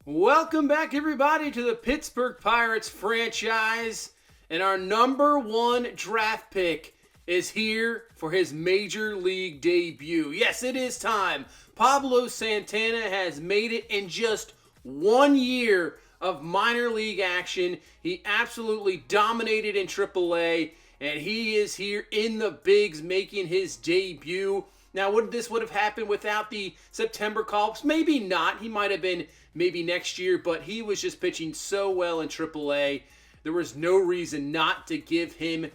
Welcome back, everybody, to the Pittsburgh Pirates franchise. And our number one draft pick is here for his major league debut. Yes, it is time. Pablo Santana has made it in just 1 year of minor league action. He absolutely dominated in AAA, and he is here in the bigs making his debut. Now, would this have happened without the September call-ups? Maybe not. He might have been maybe next year, but he was just pitching so well in AAA. There was no reason not to give him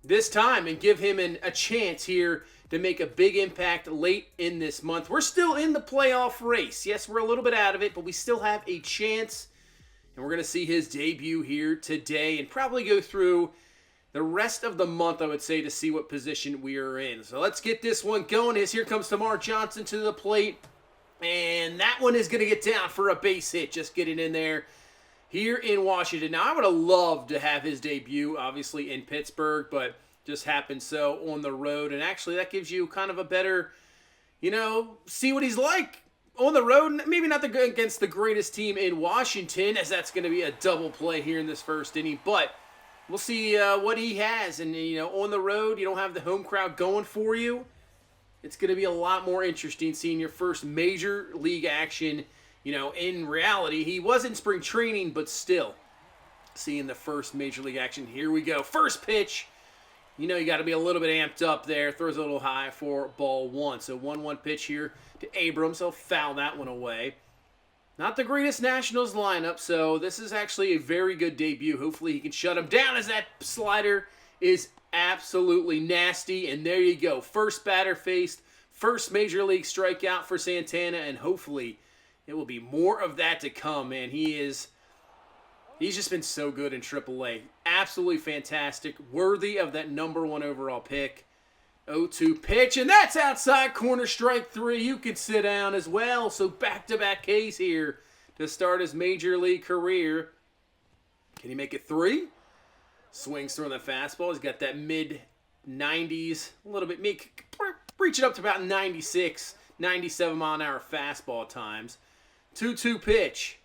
this time and give him a chance here to make a big impact late in this month. We're still in the playoff race. Yes, we're a little bit out of it, but we still have a chance. And we're going to see his debut here today and probably go through the rest of the month, I would say, to see what position we are in. So let's get this one going. As here comes Tamar Johnson to the plate. And that one is going to get down for a base hit. Just getting in there here in Washington. Now, I would have loved to have his debut, obviously, in Pittsburgh, but just happened so on the road. And actually, that gives you kind of a better, see what he's like on the road. Maybe not against the greatest team in Washington, as that's going to be a double play here in this first inning. But we'll see what he has. And, on the road, you don't have the home crowd going for you. It's going to be a lot more interesting seeing your first major league action. In reality, he was in spring training, but still seeing the first major league action. Here we go. First pitch. You got to be a little bit amped up there. Throws a little high for ball one. So 1-1 pitch here to Abrams. He'll foul that one away. Not the greatest Nationals lineup, so this is actually a very good debut. Hopefully he can shut him down, as that slider is absolutely nasty. And there you go. First batter faced. First major league strikeout for Santana, and hopefully it will be more of that to come, man. He's just been so good in AAA. Absolutely fantastic. Worthy of that number one overall pick. 0-2 pitch, and that's outside corner, strike three. You can sit down as well. So back-to-back Ks here to start his major league career. Can he make it three? Swings through the fastball. He's got that mid-90s, a little bit, reach it up to about 96, 97 mile an hour fastball at times. 2-2 pitch.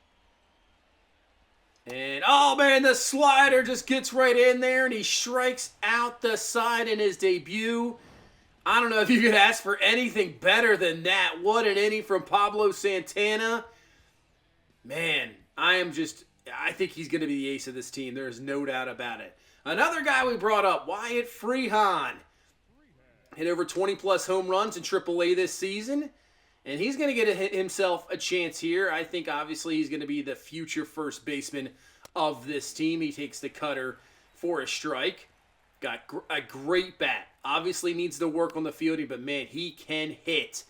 And, oh man, the slider just gets right in there, and he strikes out the side in his debut. I don't know if you could ask for anything better than that. What an inning from Pablo Santana. Man, I think he's going to be the ace of this team. There is no doubt about it. Another guy we brought up, Wyatt Freehan. Hit over 20-plus home runs in AAA this season. And he's going to get himself a chance here. I think, obviously, he's going to be the future first baseman of this team. He takes the cutter for a strike. Got a great bat. Obviously needs to work on the fielding, but, man, he can hit.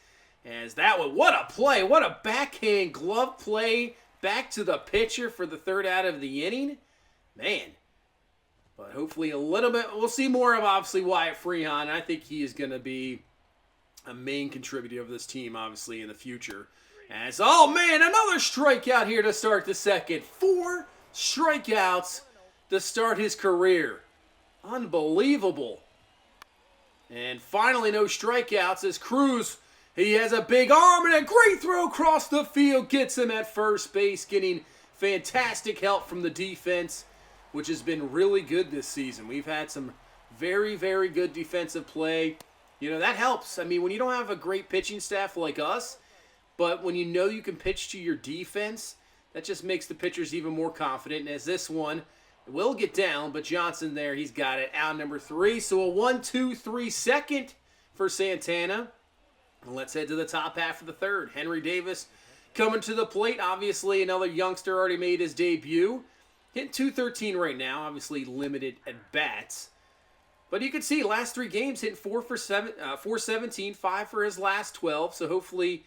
As that one, what a play. What a backhand glove play back to the pitcher for the third out of the inning. Man. But hopefully a little bit, we'll see more of, obviously, Wyatt Freehan. I think he is going to be a main contributor of this team, obviously, in the future. As, oh man, another strikeout here to start the second. 4 strikeouts to start his career. Unbelievable. And finally, no strikeouts as Cruz, he has a big arm and a great throw across the field. Gets him at first base, getting fantastic help from the defense, which has been really good this season. We've had some very, very good defensive play. That helps. I mean, when you don't have a great pitching staff like us, but when you can pitch to your defense, that just makes the pitchers even more confident. And as this one will get down, but Johnson there, he's got it. Out number 3. So a 1-2-3 second for Santana. And let's head to the top half of the third. Henry Davis coming to the plate. Obviously, another youngster already made his debut. Hitting .213 right now. Obviously, limited at bats. But you can see last 3 games hitting 417, 5 for his last 12. So hopefully,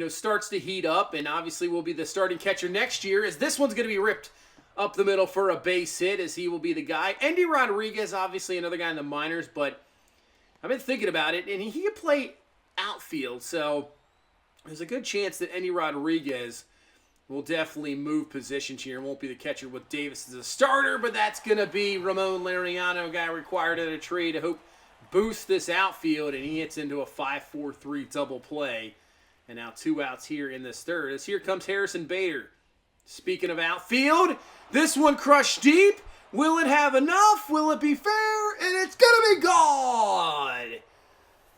starts to heat up, and obviously will be the starting catcher next year, as this one's going to be ripped up the middle for a base hit, as he will be the guy. Endy Rodriguez, obviously another guy in the minors, but I've been thinking about it, and he can play outfield, so there's a good chance that Endy Rodriguez will definitely move positions here and won't be the catcher with Davis as a starter, but that's going to be Ramon Laureano, a guy required at a trade to hope boost this outfield, and he hits into a 5-4-3 double play. And now 2 outs here in this third. As here comes Harrison Bader. Speaking of outfield, this one crushed deep. Will it have enough? Will it be fair? And it's going to be gone.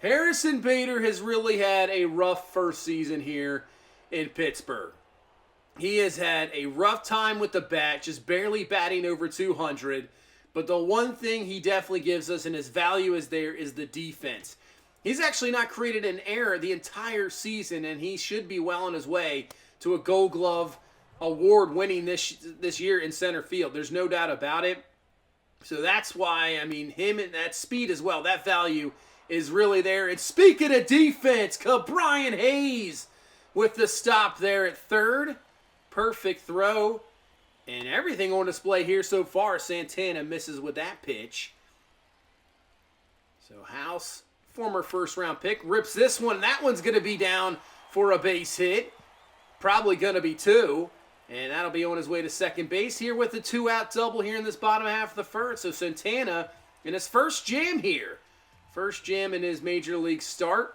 Harrison Bader has really had a rough first season here in Pittsburgh. He has had a rough time with the bat, just barely batting over 200. But the one thing he definitely gives us, and his value is there, is the defense. He's actually not created an error the entire season, and he should be well on his way to a Gold Glove award winning this year in center field. There's no doubt about it. So that's why, I mean, him and that speed as well, that value is really there. And speaking of defense, Brian Hayes with the stop there at third. Perfect throw. And everything on display here so far. Santana misses with that pitch. So House, former first-round pick, rips this one. That one's going to be down for a base hit. Probably going to be two. And that'll be on his way to second base here with the two-out double here in this bottom half of the first. So Santana in his first jam here. First jam in his major league start.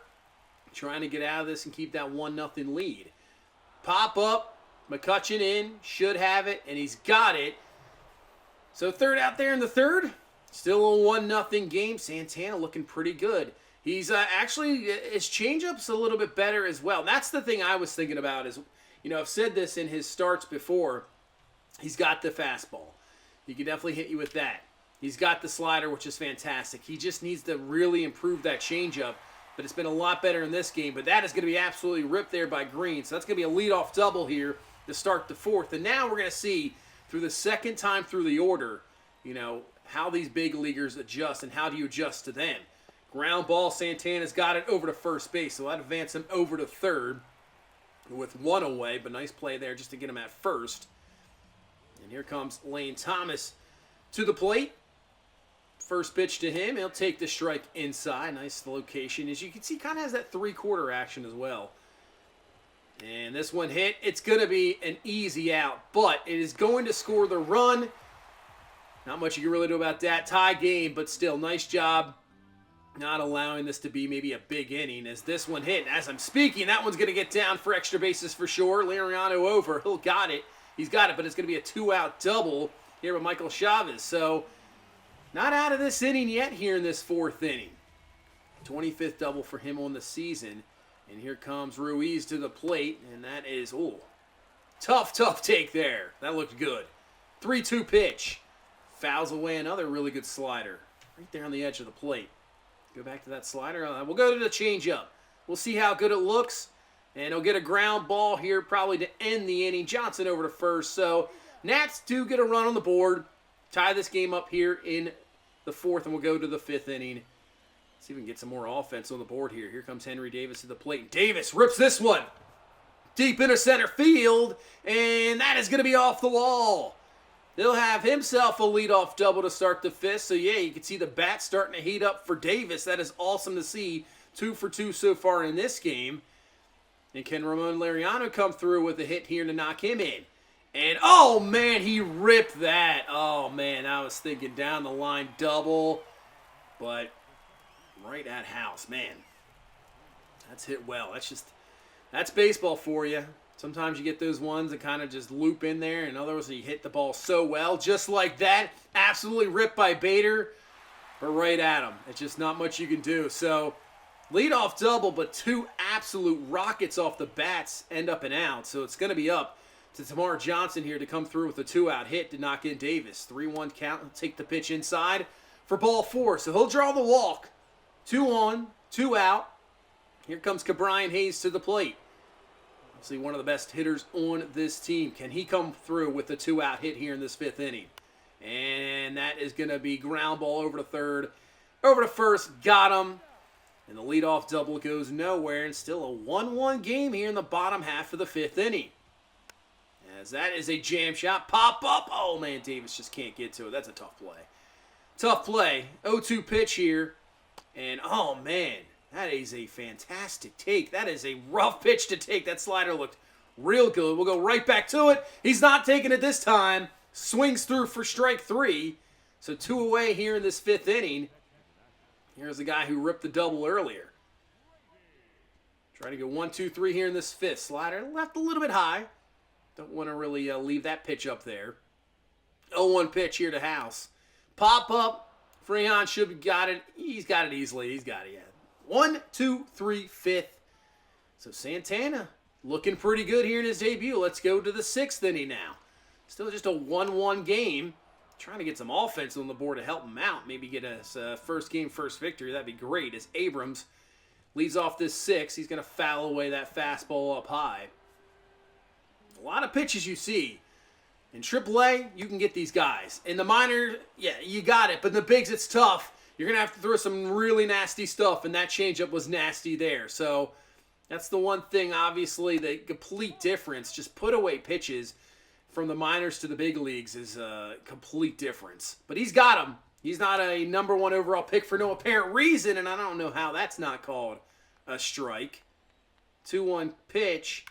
Trying to get out of this and keep that 1-0 lead. Pop up. McCutchen in. Should have it. And he's got it. So third out there in the third. Still a 1-0 game. Santana looking pretty good. He's actually, his changeup's a little bit better as well. That's the thing I was thinking about is, you know, I've said this in his starts before. He's got the fastball. He can definitely hit you with that. He's got the slider, which is fantastic. He just needs to really improve that changeup. But it's been a lot better in this game. But that is going to be absolutely ripped there by Green. So that's going to be a leadoff double here to start the fourth. And now we're going to see, through the second time through the order, you know, how these big leaguers adjust and how do you adjust to them. Ground ball, Santana's got it over to first base. So that advance him over to third with one away. But nice play there just to get him at first. And here comes Lane Thomas to the plate. First pitch to him. He'll take the strike inside. Nice location. As you can see, kind of has that three-quarter action as well. And this one hit. It's going to be an easy out, but it is going to score the run. Not much you can really do about that. Tie game, but still, nice job not allowing this to be maybe a big inning. As this one hit, as I'm speaking, that one's going to get down for extra bases for sure. Liriano over. He'll got it. He's got it, but it's going to be a two-out double here with Michael Chavez. So, not out of this inning yet here in this fourth inning. 25th double for him on the season. And here comes Ruiz to the plate. And that is, tough take there. That looked good. 3-2 pitch. Fouls away another really good slider. Right there on the edge of the plate. Go back to that slider. We'll go to the changeup. We'll see how good it looks. And he'll get a ground ball here probably to end the inning. Johnson over to first. So, Nats do get a run on the board. Tie this game up here in the fourth, and we'll go to the fifth inning. See if we can get some more offense on the board here. Here comes Henry Davis to the plate. Davis rips this one deep into center field, and that is going to be off the wall. He'll have himself a leadoff double to start the fifth. So, yeah, you can see the bat starting to heat up for Davis. That is awesome to see. 2 for 2 so far in this game. And can Ramon Liriano come through with a hit here to knock him in? And, oh, man, he ripped that. Oh, man, I was thinking down the line double. But right at House, man. That's hit well. That's baseball for you. Sometimes you get those ones that kind of just loop in there. And others, you hit the ball so well. Just like that. Absolutely ripped by Bader. But right at him. It's just not much you can do. So, leadoff double, but 2 absolute rockets off the bats end up and out. So, it's going to be up to Tamar Johnson here to come through with a 2-out hit to knock in Davis. 3-1 count. He'll take the pitch inside for ball 4. So he'll draw the walk. 2 on, 2 out. Here comes Brian Hayes to the plate. Obviously one of the best hitters on this team. Can he come through with the 2-out hit here in this fifth inning? And that is going to be ground ball over to third. Over to first. Got him. And the leadoff double goes nowhere. And still a 1-1 game here in the bottom half of the fifth inning. As that is a jam shot. Pop up. Oh, man, Davis just can't get to it. That's a tough play. Tough play. 0-2 pitch here. And, oh, man, that is a fantastic take. That is a rough pitch to take. That slider looked real good. We'll go right back to it. He's not taking it this time. Swings through for strike 3. So 2 away here in this fifth inning. Here's the guy who ripped the double earlier. Trying to go 1, 2, 3 here in this fifth. Slider left a little bit high. Don't want to really leave that pitch up there. 0-1 pitch here to House. Pop up. Freehan should have got it. He's got it easily. He's got it, yeah. 1, 2, 3, 5th. So Santana looking pretty good here in his debut. Let's go to the 6th inning now. Still just a 1-1 game. Trying to get some offense on the board to help him out. Maybe get us first game, first victory. That'd be great. As Abrams leads off this 6th, he's going to foul away that fastball up high. A lot of pitches you see. In AAA, you can get these guys. In the minor, yeah, you got it. But in the bigs, it's tough. You're going to have to throw some really nasty stuff, and that changeup was nasty there. So that's the one thing, obviously, the complete difference. Just put away pitches from the minors to the big leagues is a complete difference. But he's got them. He's not a number 1 overall pick for no apparent reason, and I don't know how that's not called a strike. 2-1 pitch.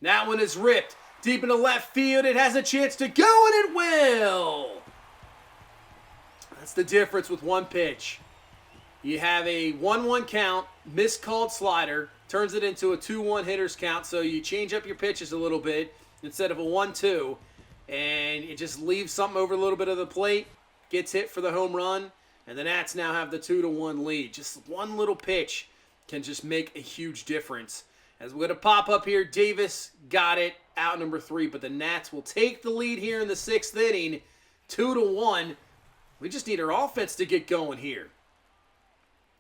That one is ripped. Deep in the left field, it has a chance to go, and it will. That's the difference with one pitch. You have a 1-1 count, miscalled slider, turns it into a 2-1 hitter's count, so you change up your pitches a little bit instead of a 1-2, and it just leaves something over a little bit of the plate, gets hit for the home run, and the Nats now have the 2-1 lead. Just one little pitch can just make a huge difference. As we're going to pop up here, Davis got it, out number 3, but the Nats will take the lead here in the 6th inning, 2-1. We just need our offense to get going here.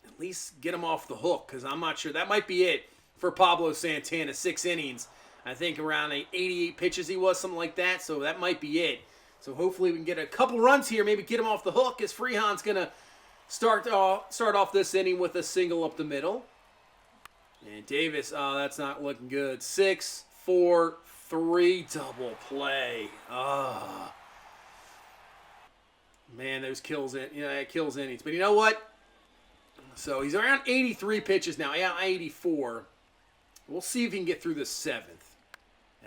At least get them off the hook, because I'm not sure. That might be it for Pablo Santana, 6 innings. I think around 88 pitches he was, something like that, so that might be it. So hopefully we can get a couple runs here, maybe get him off the hook, as Freehan's going to start off this inning with a single up the middle. And Davis, oh, that's not looking good. 6, 4, 3, double play. Oh. Man, those kills it. You know, it kills innings. But you know what? So he's around 83 pitches now. Yeah, 84. We'll see if he can get through the 7th.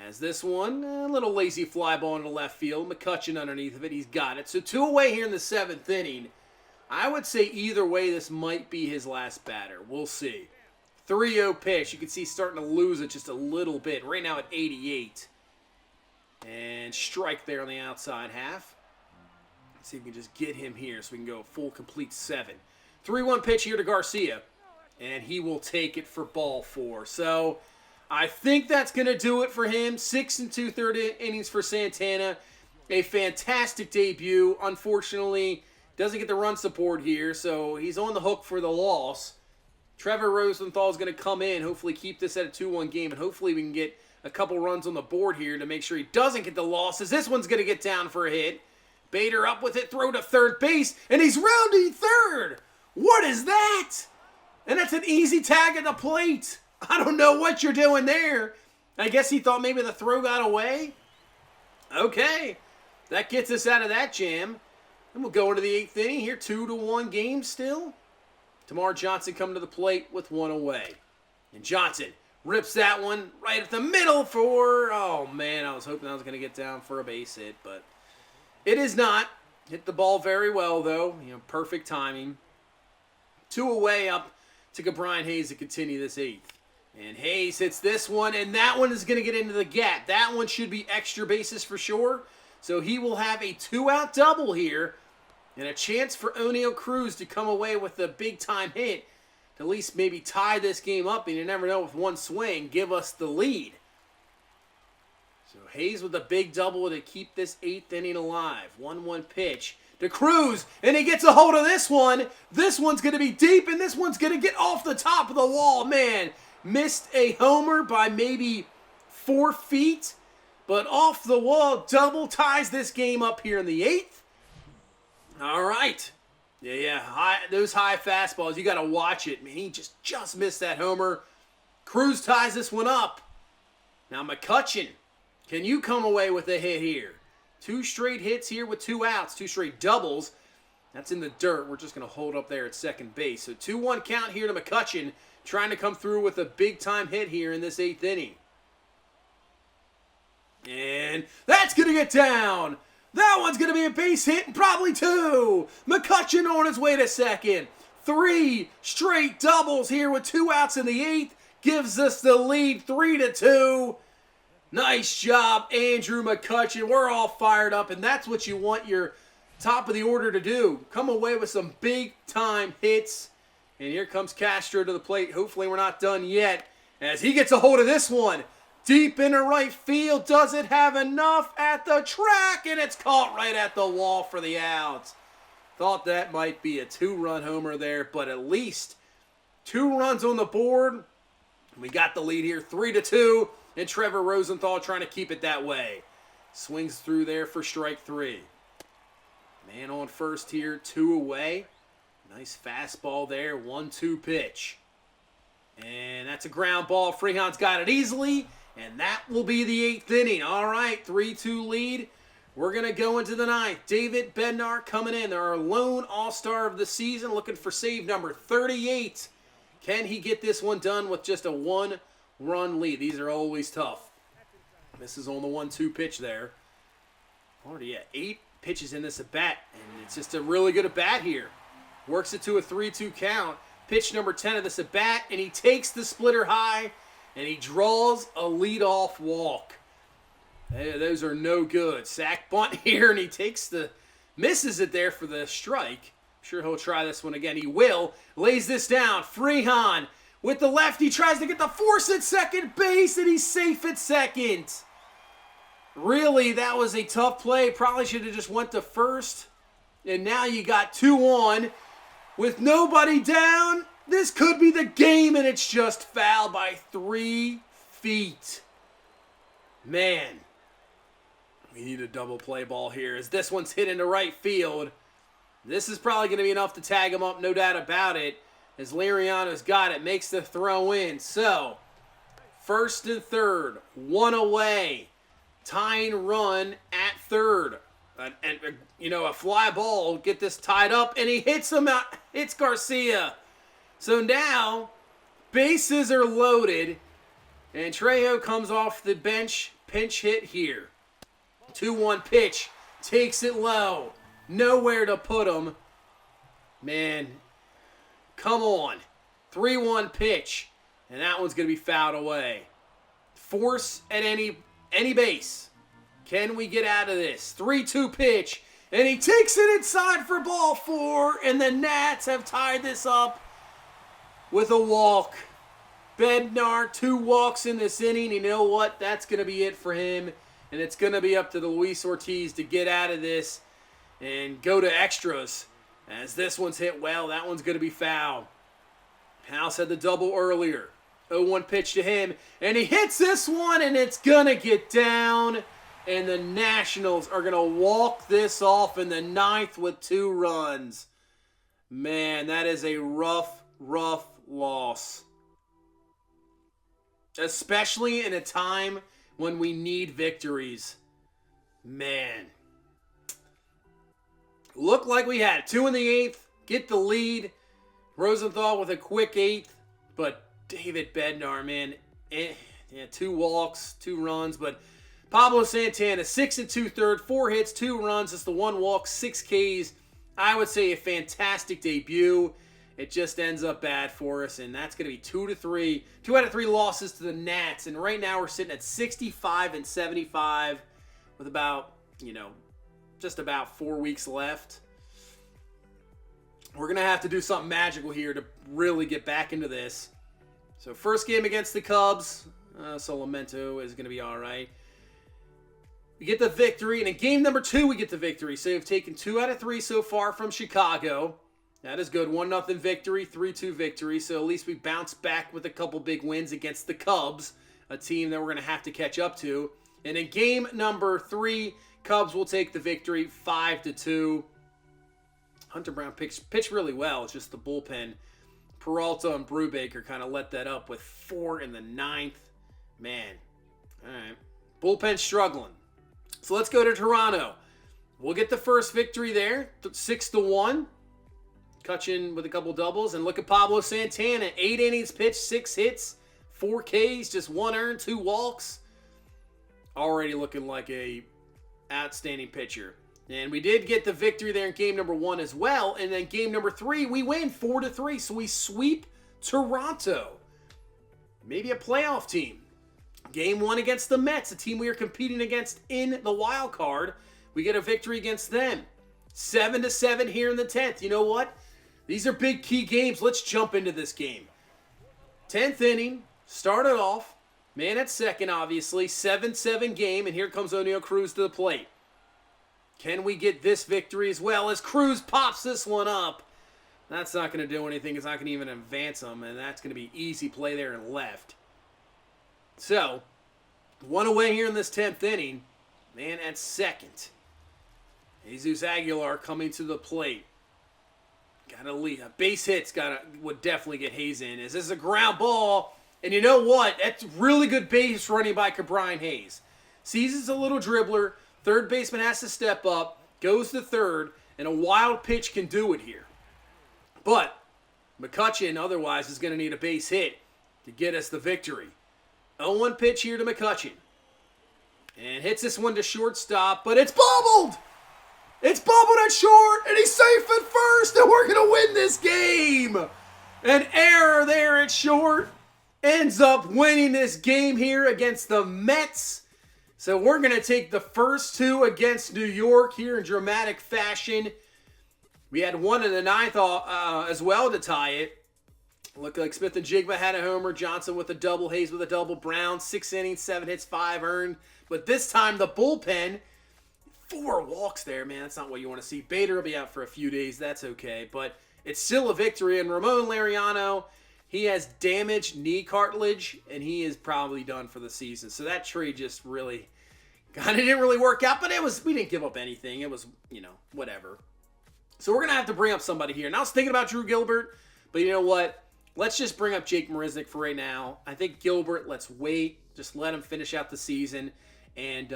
As this one, a little lazy fly ball into left field. McCutcheon underneath of it. He's got it. So 2 away here in the 7th inning. I would say either way, this might be his last batter. We'll see. 3-0 pitch. You can see starting to lose it just a little bit. Right now at 88. And strike there on the outside half. Let's see if we can just get him here so we can go full complete 7. 3-1 pitch here to Garcia. And he will take it for ball 4. So I think that's going to do it for him. 6 2/3 innings for Santana. A fantastic debut. Unfortunately, doesn't get the run support here, so he's on the hook for the loss. Trevor Rosenthal is going to come in, hopefully keep this at a 2-1 game, and hopefully we can get a couple runs on the board here to make sure he doesn't get the loss, as this one's going to get down for a hit. Bader up with it, throw to third base, and he's rounding third. What is that? And that's an easy tag at the plate. I don't know what you're doing there. I guess he thought maybe the throw got away. Okay, that gets us out of that jam. And we'll go into the 8th inning here, 2-1 game still. Tamar Johnson coming to the plate with 1 away. And Johnson rips that one right at the middle for, oh man, I was hoping I was going to get down for a base hit, but it is not. Hit the ball very well though, perfect timing. 2 away up to Brian Hayes to continue this 8th. And Hayes hits this one, and that one is going to get into the gap. That one should be extra bases for sure. So he will have a 2-out double here, and a chance for O'Neal Cruz to come away with a big-time hit to at least maybe tie this game up, and you never know, with one swing, give us the lead. So Hayes with a big double to keep this 8th inning alive. 1-1 pitch to Cruz, and he gets a hold of this one. This one's going to be deep, and this one's going to get off the top of the wall. Man, missed a homer by maybe 4 feet, but off the wall, double ties this game up here in the 8th. All right. Yeah. Those high fastballs, you got to watch it. Man, he just missed that homer. Cruz ties this one up. Now McCutcheon, can you come away with a hit here? 2 straight hits here with 2 outs, 2 straight doubles. That's in the dirt. We're just going to hold up there at second base. So 2-1 count here to McCutcheon, trying to come through with a big-time hit here in this 8th inning. And that's going to get down. That one's going to be a base hit and probably 2. McCutcheon on his way to second. 3 straight doubles here with 2 outs in the 8th. Gives us the lead 3-2. Nice job, Andrew McCutchen. We're all fired up, and that's what you want your top of the order to do. Come away with some big-time hits. And here comes Castro to the plate. Hopefully we're not done yet as he gets a hold of this one. Deep into right field. Doesn't have enough at the track, and it's caught right at the wall for the out. Thought that might be a 2-run homer there, but at least 2 runs on the board. We got the lead here, 3-2, and Trevor Rosenthal trying to keep it that way. Swings through there for strike 3. Man on first here, 2 away. Nice fastball there, 1-2 pitch. And that's a ground ball. Freehan's got it easily, and that will be the 8th inning. All right, 3-2 lead. We're going to go into the 9th. David Bednar coming in. They're our lone all-star of the season, looking for save number 38. Can he get this one done with just a 1-run lead? These are always tough. This is on the 1-2 pitch there. Already at 8 pitches in this at-bat, and it's just a really good at-bat here. Works it to a 3-2 count. Pitch number 10 of this at-bat, and he takes the splitter high, and he draws a leadoff walk. Hey, those are no good. Sack bunt here, and he misses it there for the strike. I'm sure he'll try this one again. He will. Lays this down. Freehan with the left. He tries to get the force at second base, and he's safe at second. Really, that was a tough play. Probably should have just went to first. And now you got 2 on. With nobody down, this could be the game, and it's just foul by 3 feet. Man, we need a double play ball here as this one's hit into right field. This is probably going to be enough to tag him up, no doubt about it, as Liriano's got it, makes the throw in. So, first and third, 1 away. Tying run at third. A fly ball will get this tied up, and he hits him out. Hits Garcia. So now, bases are loaded, and Trejo comes off the bench. Pinch hit here. 2-1 pitch. Takes it low. Nowhere to put him. Man, come on. 3-1 pitch, and that one's going to be fouled away. Force at any base. Can we get out of this? 3-2 pitch, and he takes it inside for ball 4, and the Nats have tied this up with a walk. Bednar, 2 walks in this inning. You know what? That's going to be it for him, and it's going to be up to the Luis Ortiz to get out of this and go to extras. As this one's hit well, that one's going to be foul. House had the double earlier. 0-1 pitch to him, and he hits this one, and it's going to get down. And the Nationals are going to walk this off in the 9th with 2 runs. Man, that is a rough loss. Especially in a time when we need victories. Man. Looked like we had 2 in the 8th. Get the lead. Rosenthal with a quick 8th. But David Bednar, man. 2 walks, 2 runs, but Pablo Santana, 6 2/3, 4 hits, 2 runs. It's the 1 walk, 6 Ks. I would say a fantastic debut. It just ends up bad for us, and that's going to be 2-3. 2 out of 3 losses to the Nats, and right now we're sitting at 65-75 with about, just about 4 weeks left. We're going to have to do something magical here to really get back into this. So first game against the Cubs, Solamento is going to be all right. We get the victory, and in game number 2, we get the victory. So we've taken 2 out of 3 so far from Chicago. That is good. 1-0 victory, 3-2 victory. So at least we bounce back with a couple big wins against the Cubs, a team that we're going to have to catch up to. And in game number 3, Cubs will take the victory, 5-2. Hunter Brown pitched really well. It's just the bullpen. Peralta and Brubaker kind of let that up with 4 in the 9th. Man. All right. Bullpen struggling. So let's go to Toronto. We'll get the first victory there, 6-1. Cutchin with a couple doubles. And look at Pablo Santana. 8 innings pitched, 6 hits, 4 Ks, just 1 earned, 2 walks. Already looking like a outstanding pitcher. And we did get the victory there in game number 1 as well. And then game number 3, we win 4-3. So we sweep Toronto. Maybe a playoff team. Game 1 against the Mets, a team we are competing against in the wild card. We get a victory against them. 7-7 here in the 10th. You know what? These are big key games. Let's jump into this game. 10th inning, started off. Man at second, obviously. 7-7 game, and here comes O'Neal Cruz to the plate. Can we get this victory as well as Cruz pops this one up? That's not going to do anything. It's not going to even advance him, and that's going to be easy play there and left. So, one away here in this 10th inning. Man at second. Jesus Aguilar coming to the plate. Got to lead. Base hits would definitely get Hayes in. This is a ground ball. And you know what? That's really good base running by Brian Hayes. Sees it's a little dribbler. Third baseman has to step up. Goes to third. And a wild pitch can do it here. But McCutchen otherwise is going to need a base hit to get us the victory. 0-1 pitch here to McCutchen. And hits this one to shortstop. But it's bobbled! It's bobbled at short, and he's safe at first, and we're going to win this game. An error there at short ends up winning this game here against the Mets. So we're going to take the first two against New York here in dramatic fashion. We had one in the ninth as well to tie it. Looked like Smith and Jigba had a homer, Johnson with a double, Hayes with a double, Brown, 6 innings, 7 hits, 5 earned. But this time the bullpen... 4 walks there, man. That's not what you want to see. Bader will be out for a few days. That's okay. But it's still a victory. And Ramon Laureano, he has damaged knee cartilage, and he is probably done for the season. So that trade just really kind of didn't really work out. But we didn't give up anything. It was, whatever. So we're going to have to bring up somebody here. And I was thinking about Drew Gilbert, but you know what? Let's just bring up Jake Marisnick for right now. I think Gilbert, let's wait. Just let him finish out the season. And,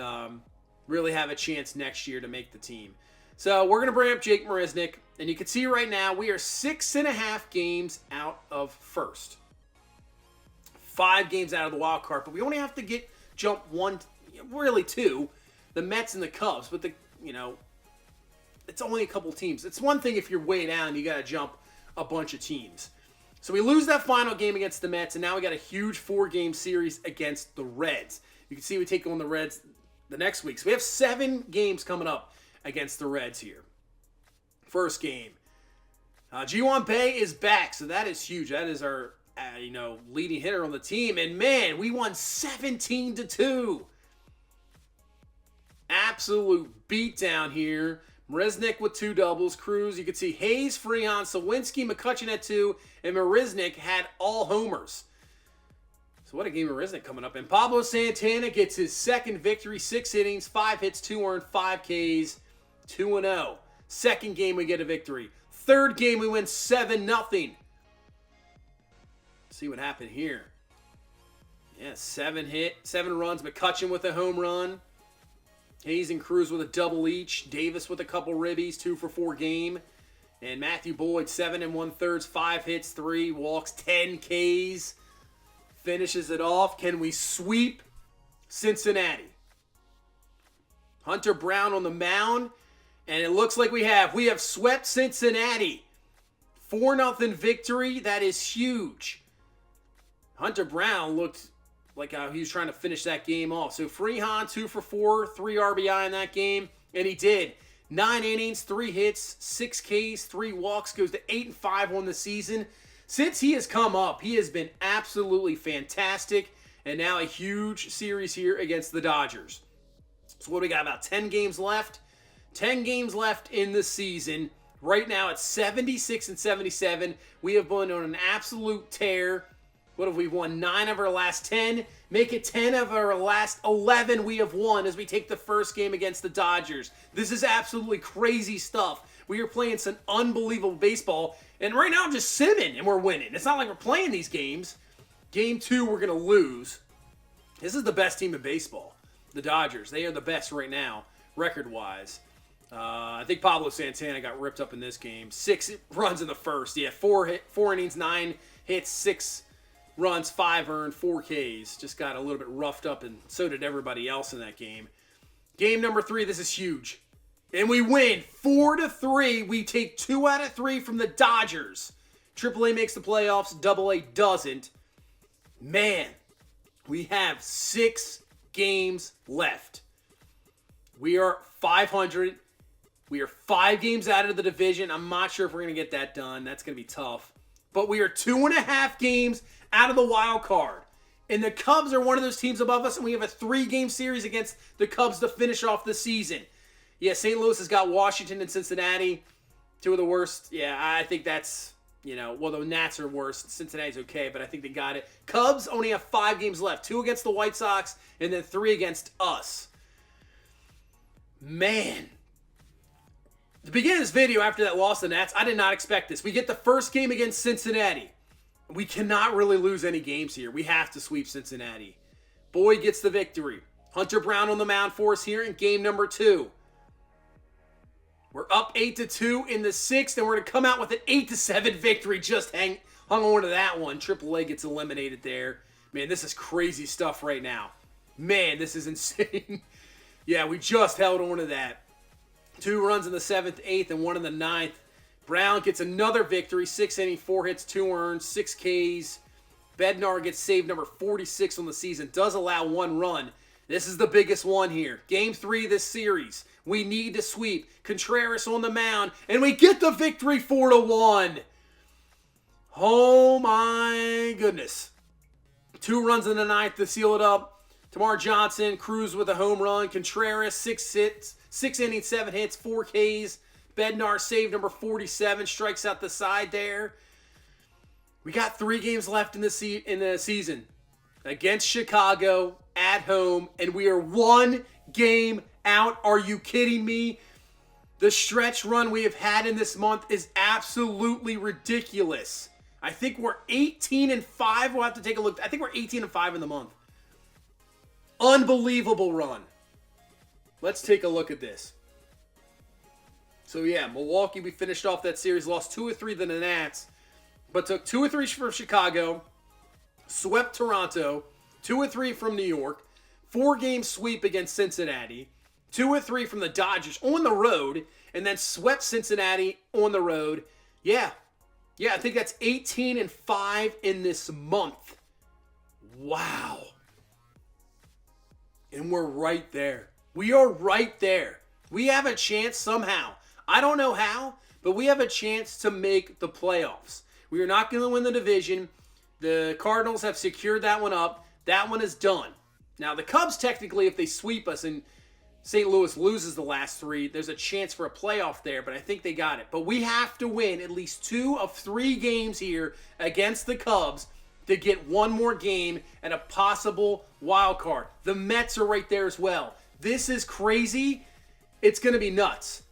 really have a chance next year to make the team. So we're going to bring up Jake Marisnick. And you can see right now we are 6.5 games out of first. 5 games out of the wild card. But we only have to jump 1, really 2. The Mets and the Cubs. But it's only a couple teams. It's one thing if you're way down, you got to jump a bunch of teams. So we lose that final game against the Mets. And now we got a huge 4-game series against the Reds. You can see we take on the Reds the next week. So we have 7 games coming up against the Reds here. First game. Ji-hwan Bae is back, so that is huge. That is our, leading hitter on the team. And man, we won 17-2. Absolute beatdown here. Marisnick with 2 doubles. Cruz, you can see Hayes, Freehan, Sawinski, McCutchen at 2, and Marisnick had all homers. So what a game of Marisnick coming up. And Pablo Santana gets his second victory, 6 innings, 5 hits, 2 earned, 5 Ks, 2-0. Second game we get a victory. Third game we win 7-0. See what happened here. Yeah, 7 runs. McCutchen with a home run. Hayes and Cruz with a double each. Davis with a couple ribbies, 2 for 4 game. And Matthew Boyd, 7 1/3, 5 hits, 3 walks, 10 Ks. Finishes it off. Can we sweep Cincinnati? Hunter Brown on the mound. And it looks like we have. We have swept Cincinnati. 4-0 victory. That is huge. Hunter Brown looked like he was trying to finish that game off. So Freehan, 2 for 4, 3 RBI in that game. And he did. 9 innings, 3 hits, 6 Ks, 3 walks. Goes to 8-5 on the season. Since he has come up, he has been absolutely fantastic. And now a huge series here against the Dodgers. So what do we got? About 10 games left. 10 games left in the season. Right now it's 76-77. We have been on an absolute tear. What have we won? 9 of our last 10. Make it 10 of our last 11 we have won as we take the first game against the Dodgers. This is absolutely crazy stuff. We are playing some unbelievable baseball. And right now I'm just simming and we're winning. It's not like we're playing these games. Game 2 we're going to lose. This is the best team in baseball. The Dodgers. They are the best right now, record-wise. I think Pablo Santana got ripped up in this game. 6 runs in the first. Yeah, 4 innings, 9 hits, 6 runs, 5 earned, 4 Ks. Just got a little bit roughed up, and so did everybody else in that game. Game number 3, this is huge. And we win 4-3. We take 2 out of 3 from the Dodgers. AAA makes the playoffs. AA doesn't. Man, We have 6 games left. We are 500. We are 5 games out of the division. I'm not sure if we're going to get that done. That's going to be tough. But we are 2.5 games out of the wild card. And the Cubs are one of those teams above us, and we have a 3-game series against the Cubs to finish off the season. Yeah, St. Louis has got Washington and Cincinnati, 2 of the worst. Yeah, I think that's, well, the Nats are worse. Cincinnati's okay, but I think they got it. Cubs only have 5 games left, 2 against the White Sox, and then 3 against us. Man. At the beginning of this video, after that loss to the Nats, I did not expect this. We get the first game against Cincinnati. We cannot really lose any games here. We have to sweep Cincinnati. Boyd gets the victory. Hunter Brown on the mound for us here in game number 2. We're up 8-2 in the 6th, and we're going to come out with an 8-7 victory. Just hung on to that one. AAA gets eliminated there. Man, this is crazy stuff right now. Man, this is insane. Yeah, we just held on to that. 2 runs in the 7th, 8th, and 1 in the 9th. Brown gets another victory. 6 innings, 4 hits, 2 earned, 6 Ks. Bednar gets save number 46 on the season. Does allow 1 run. This is the biggest one here. Game 3 of this series. We need to sweep. Contreras on the mound. And we get the victory 4-1. Oh my goodness. 2 runs in the 9th to seal it up. Tamar Johnson, Cruz with a home run. Contreras, 6 hits, 6 innings, 7 hits, 4 Ks. Bednar save number 47, strikes out the side there. We got 3 games left in the season against Chicago at home, and we are 1 game out. Are you kidding me? The stretch run we have had in this month is absolutely ridiculous. I think we're 18-5. We'll have to take a look. I think we're 18-5 in the month. Unbelievable run. Let's take a look at this. So yeah, Milwaukee, we finished off that series, lost 2 or 3 to the Nats, but took 2 or 3 from Chicago, swept Toronto, 2 or 3 from New York, 4-game sweep against Cincinnati, 2 or 3 from the Dodgers on the road, and then swept Cincinnati on the road. Yeah, I think that's 18-5 in this month. Wow. And we're right there. We are right there. We have a chance somehow. I don't know how, but we have a chance to make the playoffs. We are not going to win the division. The Cardinals have secured that one up. That one is done. Now, the Cubs, technically, if they sweep us and St. Louis loses the last 3, there's a chance for a playoff there, but I think they got it. But we have to win at least 2 of 3 games here against the Cubs to get 1 more game and a possible wild card. The Mets are right there as well. This is crazy. It's going to be nuts.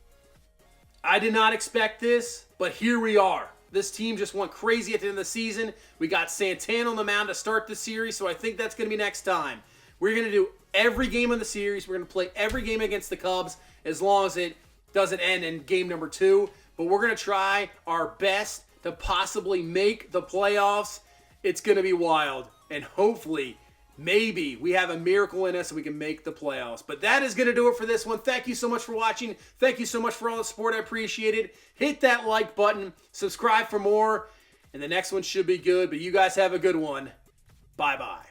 I did not expect this, but here we are. This team just went crazy at the end of the season. We got Santana on the mound to start the series, so I think that's going to be next time. We're going to do every game in the series. We're going to play every game against the Cubs as long as it doesn't end in game number 2. But we're going to try our best to possibly make the playoffs. It's going to be wild, and hopefully maybe we have a miracle in us and we can make the playoffs. But that is going to do it for this one. Thank you so much for watching. Thank you so much for all the support. I appreciate it. Hit that like button. Subscribe for more. And the next one should be good. But you guys have a good one. Bye-bye.